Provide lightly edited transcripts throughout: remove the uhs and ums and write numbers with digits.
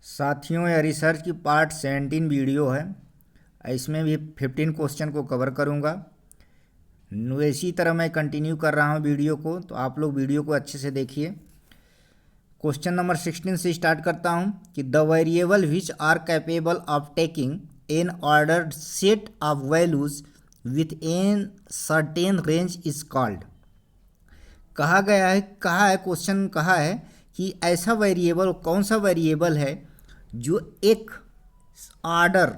साथियों, यह रिसर्च की पार्ट 17 वीडियो है। इसमें भी 15 क्वेश्चन को कवर करूंगा। इसी तरह मैं कंटिन्यू कर रहा हूं वीडियो को, तो आप लोग वीडियो को अच्छे से देखिए। क्वेश्चन नंबर 16 से स्टार्ट करता हूं कि the variable which are capable of taking an ordered set of values with an certain range is called. कहा है क्वेश्चन कहा है कि ऐसा वेरिएबल कौन सा वेरिएबल है जो एक आर्डर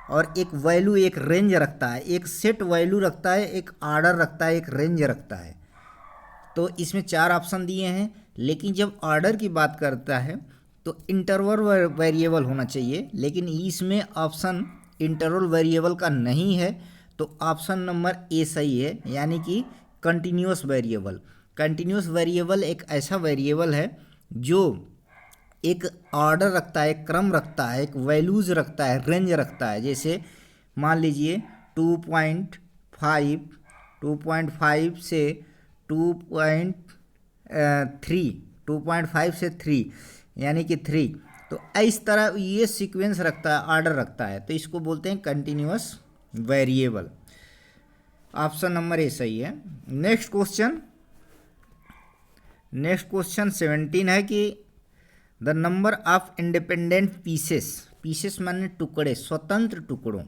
और एक वैल्यू एक रेंज रखता है, एक सेट वैल्यू रखता है, एक आर्डर रखता है, एक रेंज रखता है। तो इसमें 4 ऑप्शन दिए हैं, लेकिन जब ऑर्डर की बात करता है तो इंटरवल वेरिएबल होना चाहिए, लेकिन इसमें ऑप्शन इंटरवल वेरिएबल का नहीं है। तो ऑप्शन नंबर ए सही है, यानी कि कंटिन्यूअस वेरिएबल। कंटिन्यूअस वेरिएबल एक ऐसा वेरिएबल है जो एक ऑर्डर रखता है, एक क्रम रखता है, एक वैल्यूज रखता है, रेंज रखता है। जैसे मान लीजिए 2.5 से 2.5 से 3 यानी कि 3। तो इस तरह ये सीक्वेंस रखता है, ऑर्डर रखता है, तो इसको बोलते हैं continuous variable. Option number A सही है। नेक्स्ट क्वेश्चन 17 है कि the number of independent pieces माने टुकड़े, स्वतंत्र टुकड़ों।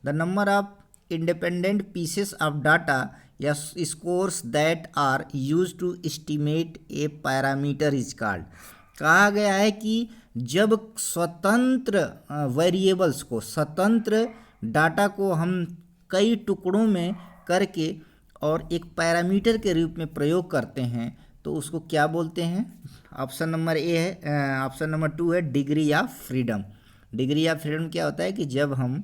The number of independent pieces of data या scores that are use to estimate a parameter is called. कहा गया है कि जब स्वतंत्र वेरिएबल्स को, स्वतंत्र डाटा को हम कई टुकड़ों में करके और एक पैरामीटर के रूप में प्रयोग करते हैं तो उसको क्या बोलते हैं। ऑप्शन नंबर ए है, ऑप्शन नंबर 2 है degree of freedom. Degree of freedom क्या होता है कि जब हम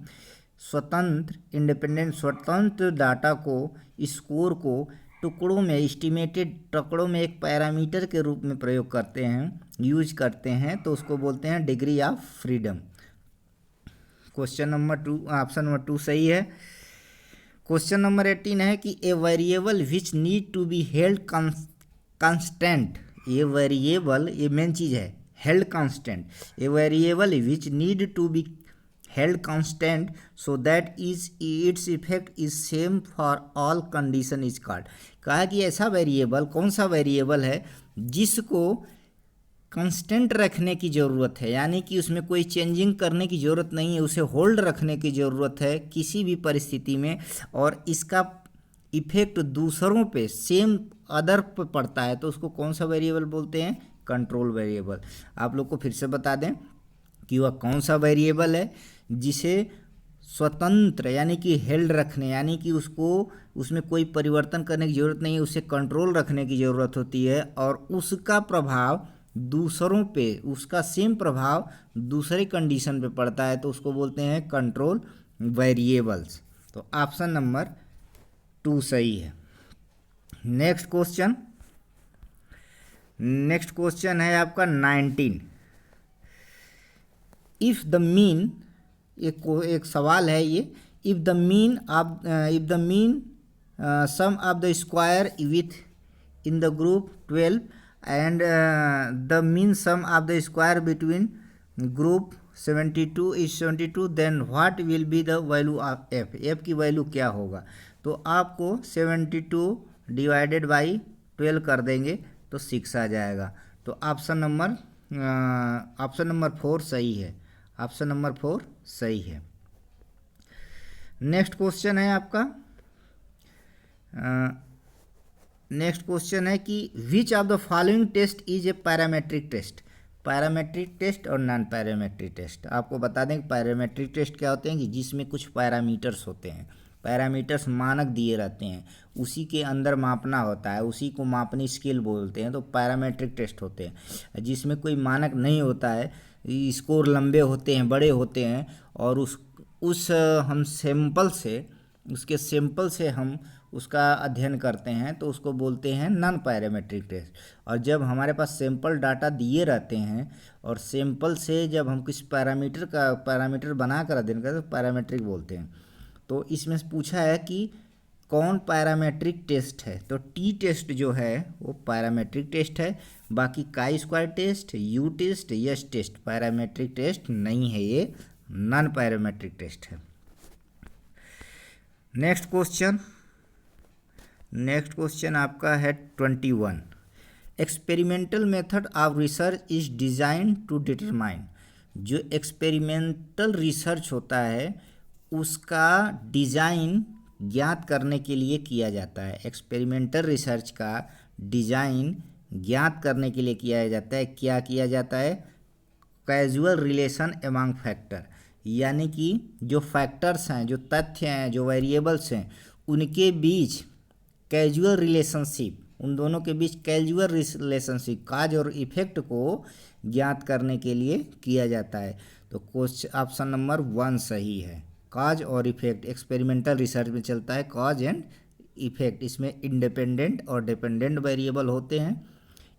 स्वतंत्र डाटा को, स्कोर को टुकड़ों में, एस्टिमेटेड टुकड़ों में एक पैरामीटर के रूप में प्रयोग करते हैं, यूज करते हैं, तो उसको बोलते हैं degree of freedom. Question number 2, option number 2 सही है। क्वेश्चन नंबर 18 है कि a variable which need to be held constant. ये वेरिएबल, ये मेन चीज़ है, held constant. A variable which need to be held constant so that is its effect is same for all condition is called. कहा कि ऐसा variable, कौन सा variable है जिसको कांस्टेंट रखने की ज़रूरत है, यानी कि उसमें कोई चेंजिंग करने की ज़रूरत नहीं है, उसे होल्ड रखने की ज़रूरत है किसी भी परिस्थिति में, और इसका इफेक्ट दूसरों पे, सेम अदर पे पड़ता है, तो उसको कौन सा वेरिएबल बोलते हैं, कंट्रोल वेरिएबल। आप लोग को फिर से बता दें कि वह कौन सा वेरिएबल है जिसे स्वतंत्र यानी कि हेल्ड रखने, यानी कि उसको, उसमें कोई परिवर्तन करने की ज़रूरत नहीं है, उसे कंट्रोल रखने की ज़रूरत होती है, और उसका प्रभाव दूसरों पे, उसका सेम प्रभाव दूसरे कंडीशन पे पड़ता है, तो उसको बोलते हैं कंट्रोल वेरिएबल्स। तो ऑप्शन नंबर 2 सही है। नेक्स्ट क्वेश्चन है आपका 19। इफ़ द मीन, एक सवाल है ये, if the mean sum of the square within the group 12 and the mean sum of the square between group 72 is 72, then what will be the value of F. F की value क्या होगा। तो आपको 72 divided by 12 कर देंगे तो 6 आ जाएगा। तो ऑप्शन नंबर 4 सही है। ऑप्शन नंबर 4 सही है। नेक्स्ट क्वेश्चन है आपका, नेक्स्ट क्वेश्चन है कि which of the following test is a parametric test. Parametric test और नॉन पैरामेट्रिक टेस्ट। आपको बता दें कि पैरामेट्रिक टेस्ट क्या होते हैं कि जिसमें कुछ पैरामीटर्स होते हैं, पैरामीटर्स मानक दिए रहते हैं, उसी के अंदर मापना होता है, उसी को मापनी स्केल बोलते हैं, तो पैरामेट्रिक टेस्ट होते हैं। जिसमें कोई मानक नहीं होता है, स्कोर लंबे होते हैं, बड़े होते हैं, और हम सैंपल से, उसके सैंपल से हम उसका अध्ययन करते हैं, तो उसको बोलते हैं नॉन पैरामेट्रिक टेस्ट। और जब हमारे पास सैंपल डाटा दिए रहते हैं और सैंपल से जब हम किसी पैरामीटर बना कर अध्ययन करते हैं तो पैरामेट्रिक बोलते हैं। तो इसमें पूछा है कि कौन पैरामेट्रिक टेस्ट है? तो टी टेस्ट जो है वो पैरामेट्रिक टेस्ट है, बाकी chi square test, U test, yes test parametric test नहीं है, ये नॉन पैरामेट्रिक टेस्ट है। नेक्स्ट क्वेश्चन आपका है 21। Experimental method of research is design to determine. जो एक्सपेरिमेंटल रिसर्च होता है उसका डिज़ाइन ज्ञात करने के लिए किया जाता है। एक्सपेरिमेंटल रिसर्च का डिज़ाइन ज्ञात करने के लिए किया जाता है। क्या किया जाता है? कैजुअल रिलेशन एमंग फैक्टर, यानी कि जो फैक्टर्स हैं, जो तथ्य हैं, जो वेरिएबल्स हैं, उनके बीच कैजुअल रिलेशनशिप, उन दोनों के बीच कैजुअल रिलेशनशिप, काज और इफेक्ट को ज्ञात करने के लिए किया जाता है। तो क्वेश्चन ऑप्शन नंबर 1 सही है। काज और इफेक्ट एक्सपेरिमेंटल रिसर्च में चलता है, कॉज एंड इफेक्ट। इसमें इंडिपेंडेंट और डिपेंडेंट वेरिएबल होते हैं।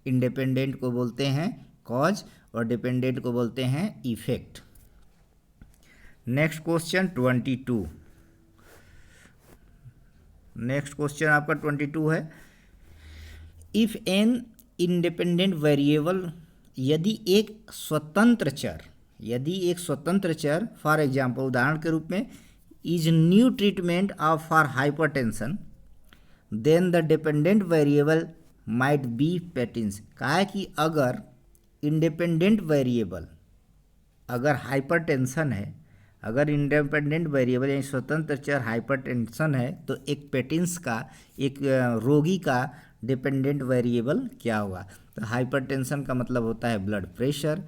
इंडिपेंडेंट को बोलते हैं कॉज और डिपेंडेंट को बोलते हैं effect. Next question 22। Next question आपका 22 है। इफ एन इंडिपेंडेंट वेरिएबल, यदि एक स्वतंत्र चर फॉर एग्जाम्पल उदाहरण के रूप में is new treatment of for hypertension, then the dependent variable might be patients. कहा है कि अगर इंडिपेंडेंट वेरिएबल, अगर हाइपरटेंशन है, अगर इंडिपेंडेंट वेरिएबल यानी स्वतंत्र चर हाइपरटेंशन है, तो एक पेटिंस का, एक रोगी का डिपेंडेंट वेरिएबल क्या होगा? तो हाइपरटेंशन का मतलब होता है ब्लड प्रेशर।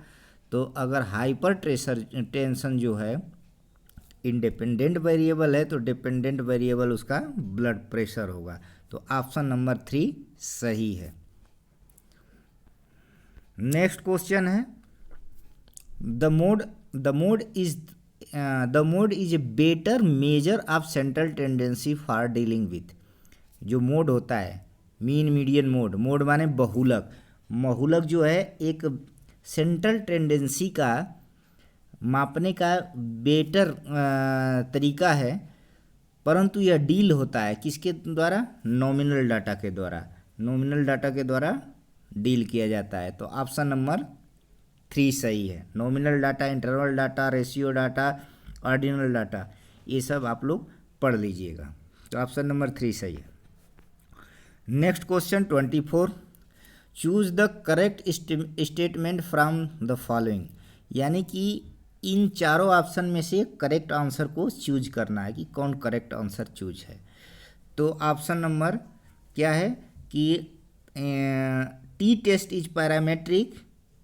तो अगर हाइपरटेंशन जो है इंडिपेंडेंट वेरिएबल है, तो डिपेंडेंट वेरिएबल उसका ब्लड प्रेशर होगा। तो ऑप्शन नंबर 3 सही है। नेक्स्ट क्वेश्चन है the mode is a better measure of central tendency for dealing with. जो मोड होता है मीन मीडियन मोड माने बहुलक जो है एक सेंट्रल टेंडेंसी का मापने का बेटर तरीका है, परंतु यह डील होता है किसके द्वारा? नॉमिनल डाटा के द्वारा डील किया जाता है। तो ऑप्शन नंबर 3 सही है। Nominal data, interval data, ratio data, ordinal data, ये सब आप लोग पढ़ लीजिएगा। तो ऑप्शन नंबर 3 सही है। Next question 24। Choose the correct statement from the following, यानी कि इन चारों ऑप्शन में से करेक्ट आंसर को चूज करना है कि कौन करेक्ट आंसर चूज है। तो ऑप्शन नंबर क्या है कि T test is parametric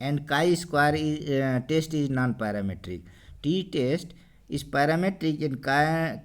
and chi square test is non parametric. T test is parametric and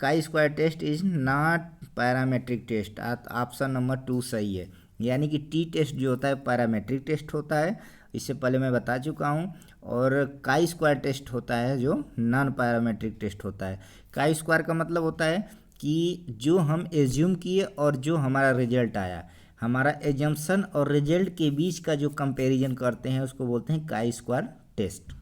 chi square test is not parametric test. Option number 2 सही है। यानी कि टी टेस्ट जो होता है पैरामेट्रिक टेस्ट होता है, इससे पहले मैं बता चुका हूँ, और काई स्क्वायर टेस्ट होता है जो नॉन पैरामेट्रिक टेस्ट होता है। काई स्क्वायर का मतलब होता है कि जो हम एज्यूम किए और जो हमारा रिजल्ट आया, हमारा एजम्पशन और रिजल्ट के बीच का जो कंपैरिजन करते हैं उसको बोलते हैं काई स्क्वायर टेस्ट।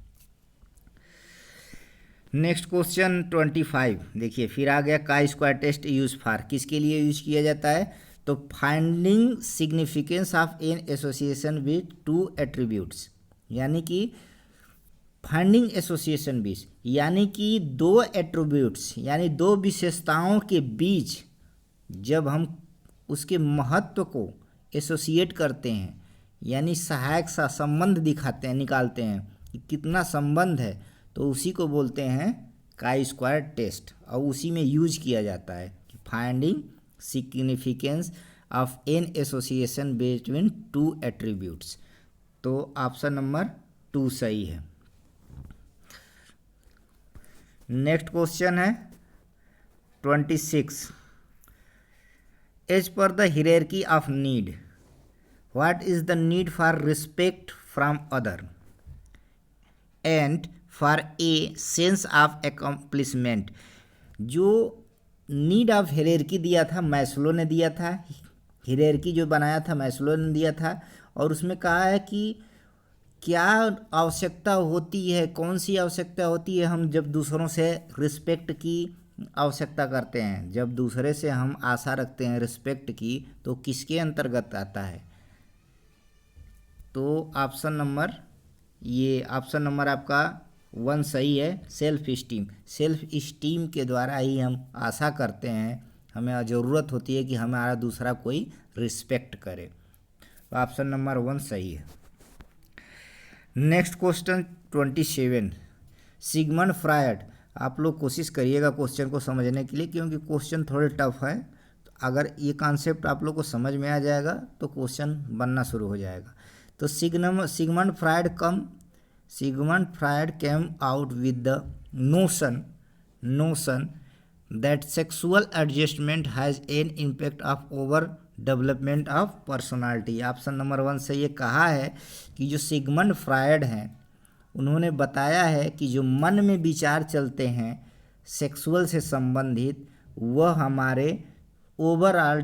नेक्स्ट क्वेश्चन 25 देखिए, फिर आ गया काई स्क्वायर टेस्ट यूज फॉर, किसके लिए यूज किया जाता है? तो finding significance of an association with 2 attributes, यानी कि फाइंडिंग एसोसिएशन बीच, यानी कि 2 एट्रीब्यूट्स यानी 2 विशेषताओं के बीच जब हम उसके महत्व को एसोसिएट करते हैं, यानी सहायक सा संबंध दिखाते हैं, निकालते हैं कि कितना संबंध है, तो उसी को बोलते हैं काई स्क्वायर टेस्ट, और उसी में यूज किया जाता है कि finding significance of an association between 2 attributes. तो ऑप्शन नंबर 2 सही है। नेक्स्ट क्वेश्चन है 26। As per the hierarchy of need, what is the need for respect from other and for a sense of accomplishment. जो need of hierarchy दिया था Maslow ने दिया था, हियरार्की जो बनाया था मैस्लो ने दिया था, और उसमें कहा है कि क्या आवश्यकता होती है, कौन सी आवश्यकता होती है हम जब दूसरों से रिस्पेक्ट की आवश्यकता करते हैं, जब दूसरे से हम आशा रखते हैं रिस्पेक्ट की, तो किसके अंतर्गत आता है? तो ऑप्शन नंबर आपका 1 सही है। सेल्फ इस्टीम के द्वारा ही हम आशा करते हैं, हमें ज़रूरत होती है कि हमारा दूसरा कोई रिस्पेक्ट करे। तो ऑप्शन नंबर 1 सही है। Next question 27, Sigmund Freud. आप लोग कोशिश करिएगा क्वेश्चन को समझने के लिए, क्योंकि क्वेश्चन थोड़े टफ है। तो अगर ये कॉन्सेप्ट आप लोग को समझ में आ जाएगा तो क्वेश्चन बनना शुरू हो जाएगा। तो Sigmund Freud came out with the notion that sexual adjustment has an impact of over development of personality. Option number 1 से ये कहा है कि जो सिगमंड फ्रायड हैं, उन्होंने बताया है कि जो मन में विचार चलते हैं सेक्सुअल से संबंधित, वह हमारे ओवरऑल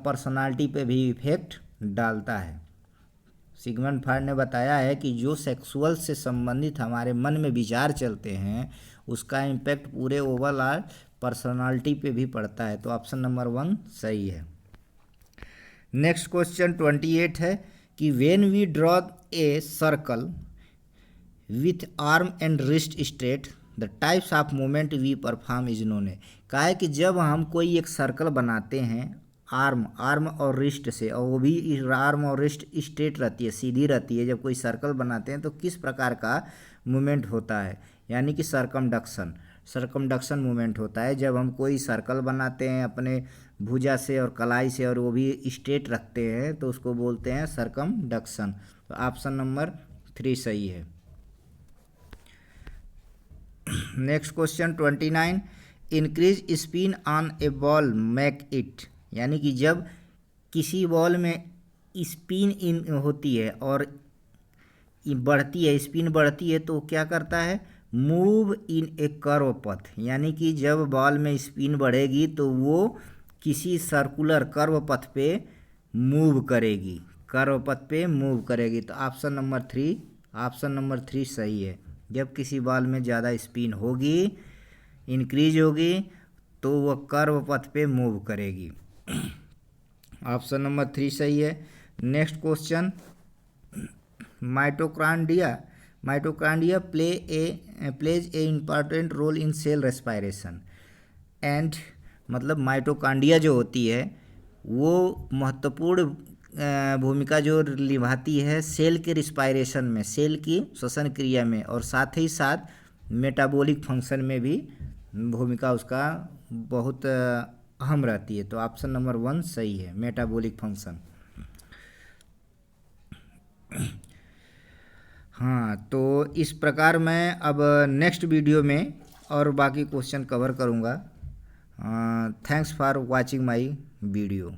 पर्सनालिटी पे भी इफेक्ट डालता है। सिगमंड फ्रायड ने बताया है कि जो सेक्सुअल से संबंधित हमारे मन में विचार चलते हैं, उसका इम्पैक्ट पूरे ओवरऑल पर्सनालिटी पे भी पड़ता है। तो ऑप्शन नंबर 1 सही है। नेक्स्ट क्वेश्चन 28 है कि when we draw a circle with arm and wrist straight the types of movement we perform is known है। कहा है कि जब हम कोई एक सर्कल बनाते हैं आर्म और रिस्ट से, और वो भी आर्म और रिस्ट स्ट्रेट रहती है, सीधी रहती है, जब कोई सर्कल बनाते हैं तो किस प्रकार का मूवमेंट होता है? यानी कि सरकमडक्शन मूवमेंट होता है जब हम कोई सर्कल बनाते हैं अपने भुजा से और कलाई से, और वो भी स्ट्रेट रखते हैं, तो उसको बोलते हैं सरकमडक्शन। तो ऑप्शन नंबर 3 सही है। Next question 29, increase spin on A ball make it. यानी कि जब किसी बॉल में स्पिन इन होती है और स्पिन बढ़ती है, तो क्या करता है? मूव इन ए कर्व पथ। यानी कि जब बॉल में स्पिन बढ़ेगी तो वो किसी सर्कुलर कर्व पथ पे मूव करेगी, तो ऑप्शन नंबर 3 सही है। जब किसी बॉल में ज़्यादा स्पिन होगी, इंक्रीज होगी, तो वह कर्व पथ पे मूव करेगी। ऑप्शन नंबर 3 सही है। Next question, mitochondria plays a important role in cell respiration and, मतलब माइटोकॉन्ड्रिया जो होती है वो महत्वपूर्ण भूमिका जो निभाती है सेल के रिस्पायरेशन में, सेल की श्वसन क्रिया में, और साथ ही साथ मेटाबॉलिक फंक्शन में भी भूमिका उसका बहुत अहम रहती है। तो ऑप्शन नंबर 1 सही है, मेटाबॉलिक फंक्शन। हाँ, तो इस प्रकार मैं अब नेक्स्ट वीडियो में और बाकी क्वेश्चन कवर करूँगा। Thanks for watching my video.